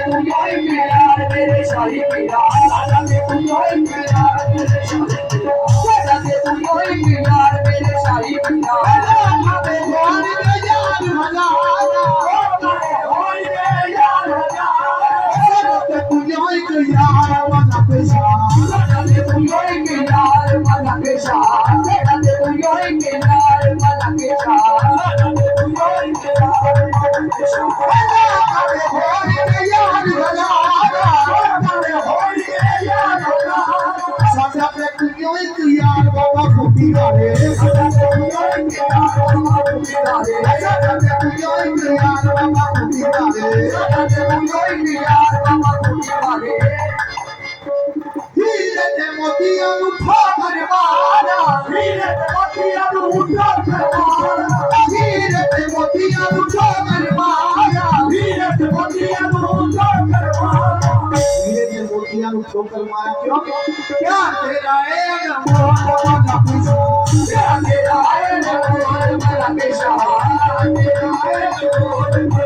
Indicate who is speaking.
Speaker 1: तुझे प्यार मेरे शाही प्यार राजा दे तुझे प्यार मेरे शाही प्यार राजा दे तुझे प्यार मेरे शाही प्यार हमारे होल के यार हजारा होल के यार हजारा राजा दे तुझे प्यार वाला पेशार राजा दे तुझे प्यार वाला पेशार राजा दे तुझे प्यार वाला पेशार राजा दे तुझे प्यार वाला पेशार हमारे होल के यार हजारा हमारे होल के यार हजारा साजा पे तुझे यार बाबा फूटी डाले साजा पे तुझे यार बाबा फूटी डाले साजा पे तुझे यार बाबा फूटी डाले साजा पे तुझे यार बाबा फूटी डाले हीरे ते मोतिया उठा करवाना हीरे ते मोतिया उठा करवाना हीरे ते मोतिया उठा करवाना हीरे ते मोतिया उठा करवाना हीरे ते मोतिया उठा करवाना क्यों क्या तेरा है मोहन वाला पेशा क्या तेरा है मोहन वाला पेशा तेरा है मोहन